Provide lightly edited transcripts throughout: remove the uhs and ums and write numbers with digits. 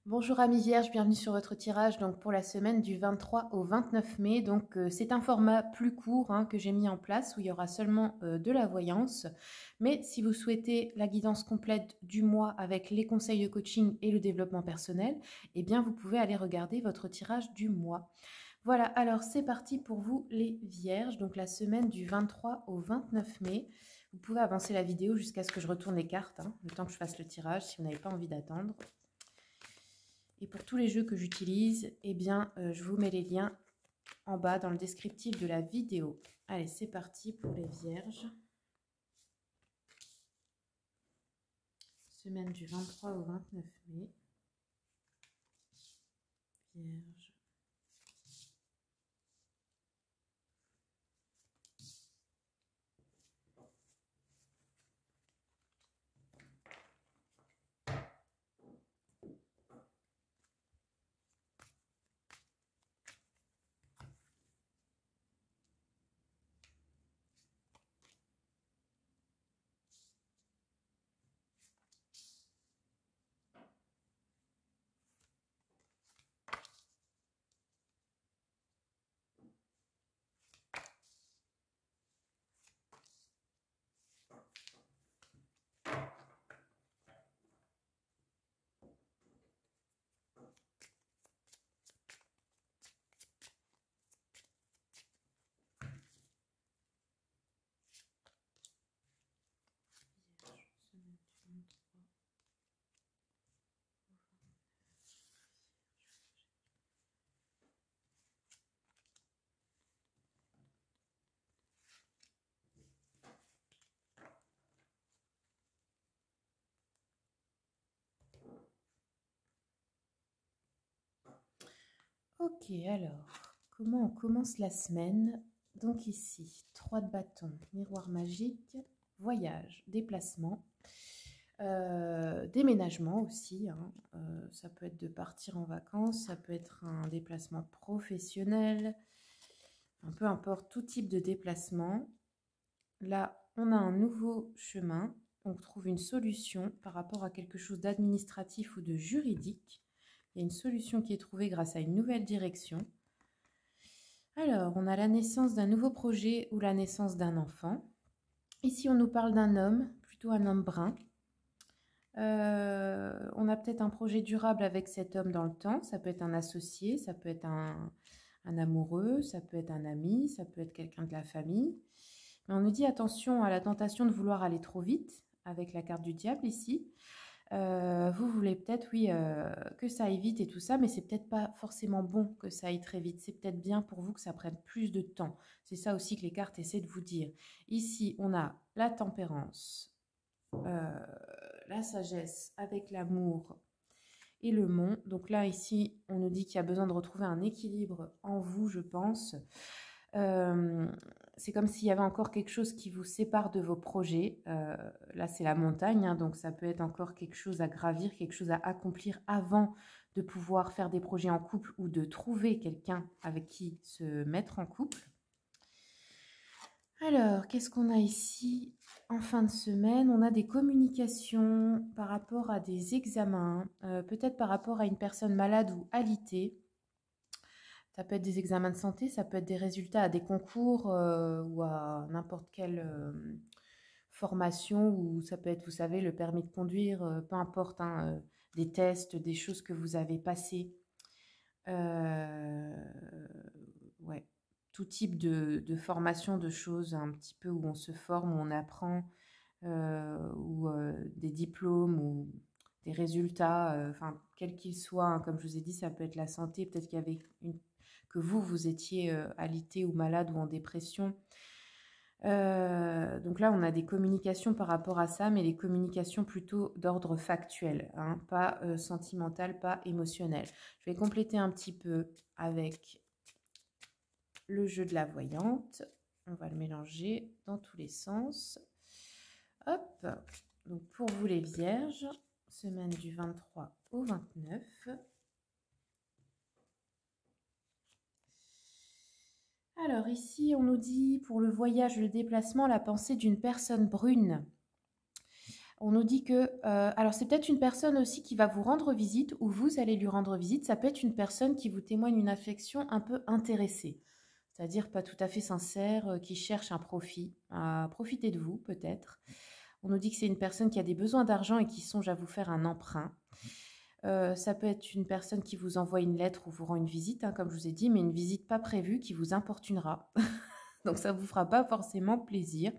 Bonjour amis vierges, bienvenue sur votre tirage donc pour la semaine du 23 au 29 mai. Donc c'est un format plus court que j'ai mis en place où il y aura seulement de la voyance. Mais si vous souhaitez la guidance complète du mois avec les conseils de coaching et le développement personnel, eh bien vous pouvez aller regarder votre tirage du mois. Voilà, alors c'est parti pour vous les vierges, donc la semaine du 23 au 29 mai. Vous pouvez avancer la vidéo jusqu'à ce que je retourne les cartes, le temps que je fasse le tirage si vous n'avez pas envie d'attendre. Et pour tous les jeux que j'utilise, eh bien, je vous mets les liens en bas dans le descriptif de la vidéo. Allez, c'est parti pour les vierges. Semaine du 23 au 29 mai. Vierge. Ok, alors, comment on commence la semaine? Donc ici, 3 de bâton, miroir magique, voyage, déplacement, déménagement aussi. Ça peut être de partir en vacances, ça peut être un déplacement professionnel, peu importe, tout type de déplacement. Là, on a un nouveau chemin, on trouve une solution par rapport à quelque chose d'administratif ou de juridique. Il y a une solution qui est trouvée grâce à une nouvelle direction. Alors, on a la naissance d'un nouveau projet ou la naissance d'un enfant. Ici, on nous parle d'un homme, plutôt un homme brun. On a peut-être un projet durable avec cet homme dans le temps. Ça peut être un associé, ça peut être un amoureux, ça peut être un ami, ça peut être quelqu'un de la famille. Mais on nous dit attention à la tentation de vouloir aller trop vite avec la carte du diable ici. Vous voulez peut-être, oui, que ça aille vite et tout ça, mais c'est peut-être pas forcément bon que ça aille très vite. C'est peut-être bien pour vous que ça prenne plus de temps. C'est ça aussi que les cartes essaient de vous dire. Ici, on a la tempérance, la sagesse avec l'amour et le mont. Donc là, ici, on nous dit qu'il y a besoin de retrouver un équilibre en vous, je pense. C'est comme s'il y avait encore quelque chose qui vous sépare de vos projets. Là, c'est la montagne, donc ça peut être encore quelque chose à gravir, quelque chose à accomplir avant de pouvoir faire des projets en couple ou de trouver quelqu'un avec qui se mettre en couple. Alors, qu'est-ce qu'on a ici en fin de semaine? On a des communications par rapport à des examens, peut-être par rapport à une personne malade ou alitée. Ça peut être des examens de santé, ça peut être des résultats à des concours ou à n'importe quelle formation, ou ça peut être, vous savez, le permis de conduire, peu importe, des tests, des choses que vous avez passées. Ouais, tout type de formation, de choses un petit peu où on se forme, où on apprend, ou des diplômes ou des résultats, enfin, quels qu'ils soient, comme je vous ai dit, ça peut être la santé, peut-être qu'il y avait que vous étiez alité ou malade ou en dépression. Donc là, on a des communications par rapport à ça, mais les communications plutôt d'ordre factuel, pas sentimental, pas émotionnel. Je vais compléter un petit peu avec le jeu de la voyante. On va le mélanger dans tous les sens. Hop, donc pour vous les vierges, semaine du 23 au 29. Alors ici, on nous dit pour le voyage, le déplacement, la pensée d'une personne brune. On nous dit que, alors c'est peut-être une personne aussi qui va vous rendre visite ou vous allez lui rendre visite. Ça peut être une personne qui vous témoigne une affection un peu intéressée, c'est-à-dire pas tout à fait sincère, qui cherche un profit, à profiter de vous peut-être. On nous dit que c'est une personne qui a des besoins d'argent et qui songe à vous faire un emprunt. Ça peut être une personne qui vous envoie une lettre ou vous rend une visite, hein, comme je vous ai dit, mais une visite pas prévue qui vous importunera. Donc ça ne vous fera pas forcément plaisir.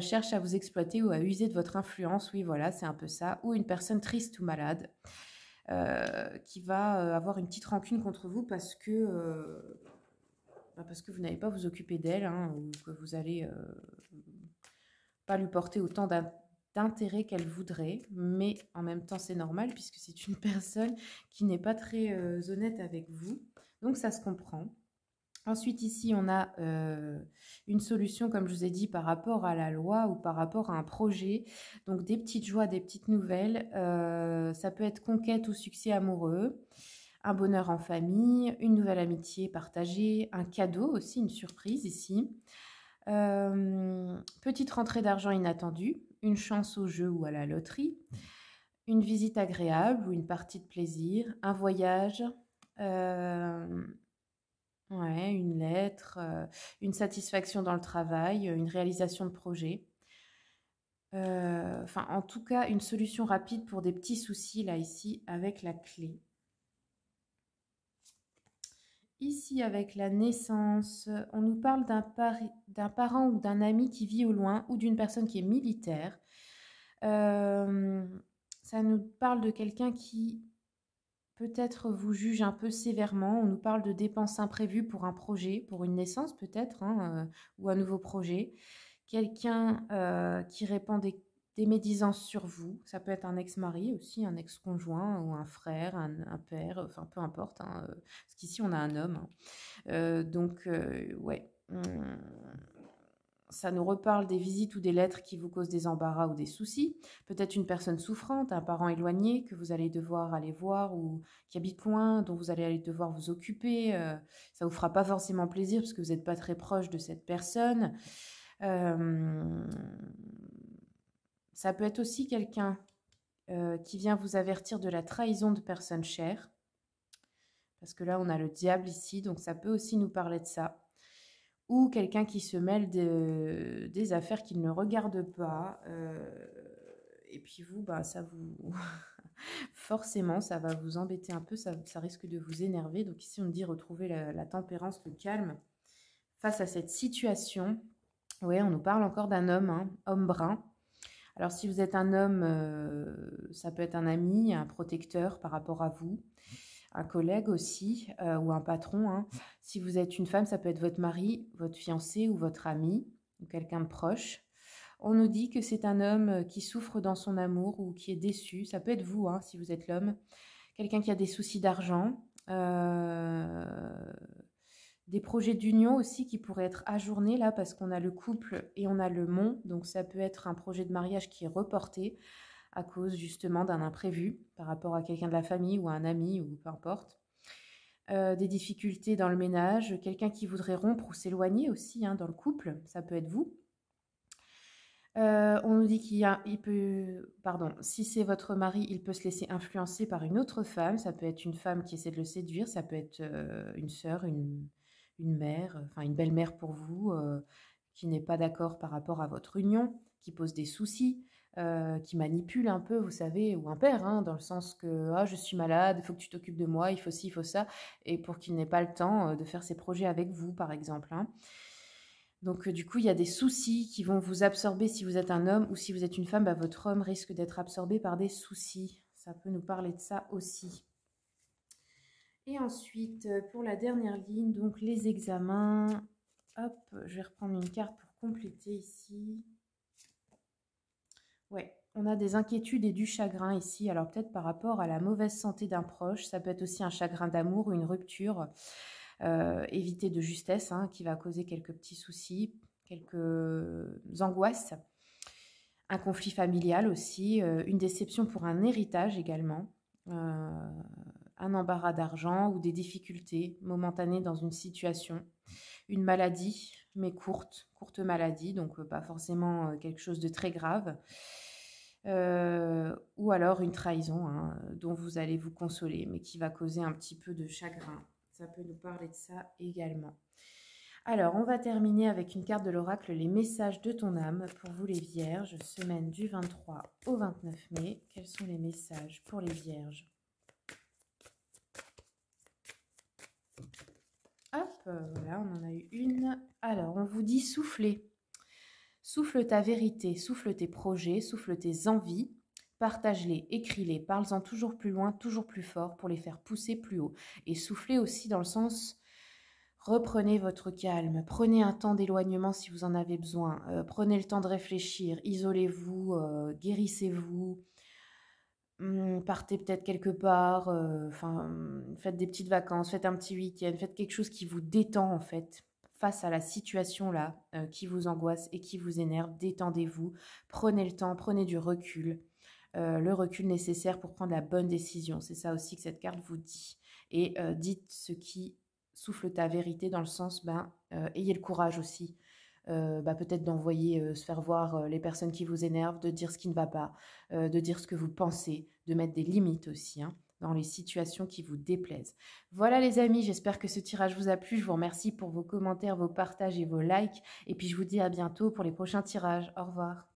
Cherche à vous exploiter ou à user de votre influence, oui voilà, c'est un peu ça. Ou une personne triste ou malade qui va avoir une petite rancune contre vous parce que vous n'allez pas vous occuper d'elle, hein, ou que vous allez pas lui porter autant d'intérêt qu'elle voudrait, mais en même temps c'est normal puisque c'est une personne qui n'est pas très honnête avec vous, donc ça se comprend. Ensuite ici on a une solution comme je vous ai dit par rapport à la loi ou par rapport à un projet, donc des petites joies, des petites nouvelles, ça peut être conquête ou succès amoureux, un bonheur en famille, une nouvelle amitié partagée, un cadeau aussi, une surprise ici. Petite rentrée d'argent inattendue, une chance au jeu ou à la loterie, une visite agréable ou une partie de plaisir, un voyage, ouais, une lettre, une satisfaction dans le travail, une réalisation de projet. Enfin, en tout cas, une solution rapide pour des petits soucis, là, ici, avec la clé. Ici, avec la naissance, on nous parle d'un parent ou d'un ami qui vit au loin ou d'une personne qui est militaire. Ça nous parle de quelqu'un qui peut-être vous juge un peu sévèrement. On nous parle de dépenses imprévues pour un projet, pour une naissance peut-être, hein, ou un nouveau projet. Quelqu'un qui répand des médisances sur vous. Ça peut être un ex-mari aussi, un ex-conjoint ou un frère, un père, enfin peu importe, hein, parce qu'ici on a un homme. Hein. Donc, ouais. Ça nous reparle des visites ou des lettres qui vous causent des embarras ou des soucis. Peut-être une personne souffrante, un parent éloigné que vous allez devoir aller voir ou qui habite loin, dont vous allez devoir vous occuper. Ça ne vous fera pas forcément plaisir parce que vous n'êtes pas très proche de cette personne. Ça peut être aussi quelqu'un qui vient vous avertir de la trahison de personnes chères. Parce que là, on a le diable ici, donc ça peut aussi nous parler de ça. Ou quelqu'un qui se mêle des affaires qu'il ne regarde pas. Et puis vous, bah, ça vous... forcément, ça va vous embêter un peu, ça risque de vous énerver. Donc ici, on dit retrouver la tempérance, le calme face à cette situation. Oui, on nous parle encore d'un homme, hein, homme brun. Alors si vous êtes un homme, ça peut être un ami, un protecteur par rapport à vous. Un collègue aussi, ou un patron. Hein. Si vous êtes une femme, ça peut être votre mari, votre fiancé ou votre ami, ou quelqu'un de proche. On nous dit que c'est un homme qui souffre dans son amour ou qui est déçu. Ça peut être vous, hein, si vous êtes l'homme. Quelqu'un qui a des soucis d'argent. Des projets d'union aussi qui pourraient être ajournés là parce qu'on a le couple et on a le mont. Donc ça peut être un projet de mariage qui est reporté à cause justement d'un imprévu par rapport à quelqu'un de la famille ou à un ami ou peu importe. Des difficultés dans le ménage, quelqu'un qui voudrait rompre ou s'éloigner aussi hein, dans le couple, ça peut être vous. On nous dit si c'est votre mari, il peut se laisser influencer par une autre femme, ça peut être une femme qui essaie de le séduire, ça peut être une sœur, une mère, enfin une belle-mère pour vous, qui n'est pas d'accord par rapport à votre union, qui pose des soucis, qui manipule un peu, vous savez, ou un père, hein, dans le sens que ah, je suis malade, il faut que tu t'occupes de moi, il faut ci, il faut ça, et pour qu'il n'ait pas le temps de faire ses projets avec vous, par exemple. Hein. Donc du coup, il y a des soucis qui vont vous absorber si vous êtes un homme, ou si vous êtes une femme, bah, votre homme risque d'être absorbé par des soucis. Ça peut nous parler de ça aussi. Et ensuite, pour la dernière ligne, donc les examens. Hop, je vais reprendre une carte pour compléter ici. Ouais, on a des inquiétudes et du chagrin ici. Alors peut-être par rapport à la mauvaise santé d'un proche. Ça peut être aussi un chagrin d'amour ou une rupture. Éviter de justesse hein, qui va causer quelques petits soucis, quelques angoisses. Un conflit familial aussi. Une déception pour un héritage également. Un embarras d'argent ou des difficultés momentanées dans une situation, une maladie, mais courte maladie, donc pas forcément quelque chose de très grave. ou alors une trahison hein, dont vous allez vous consoler, mais qui va causer un petit peu de chagrin. Ça peut nous parler de ça également. Alors, on va terminer avec une carte de l'oracle, les messages de ton âme pour vous les vierges, semaine du 23 au 29 mai. Quels sont les messages pour les vierges? Hop, voilà, on en a eu une. Alors, on vous dit souffler. Souffle ta vérité, souffle tes projets, souffle tes envies. Partage-les, écris-les, parle-en toujours plus loin, toujours plus fort pour les faire pousser plus haut. Et soufflez aussi dans le sens, reprenez votre calme, prenez un temps d'éloignement si vous en avez besoin, prenez le temps de réfléchir, isolez-vous, guérissez-vous, partez peut-être quelque part, faites des petites vacances, faites un petit week-end, faites quelque chose qui vous détend en fait. Face à la situation là qui vous angoisse et qui vous énerve, détendez-vous, prenez le temps, prenez du recul. Le recul nécessaire pour prendre la bonne décision. C'est ça aussi que cette carte vous dit. Et dites ce qui souffle ta vérité dans le sens, ayez le courage aussi. Peut-être d'envoyer se faire voir les personnes qui vous énervent, de dire ce qui ne va pas, de dire ce que vous pensez, de mettre des limites aussi hein, dans les situations qui vous déplaisent. Voilà les amis, j'espère que ce tirage vous a plu. Je vous remercie pour vos commentaires, vos partages et vos likes. Et puis je vous dis à bientôt pour les prochains tirages. Au revoir.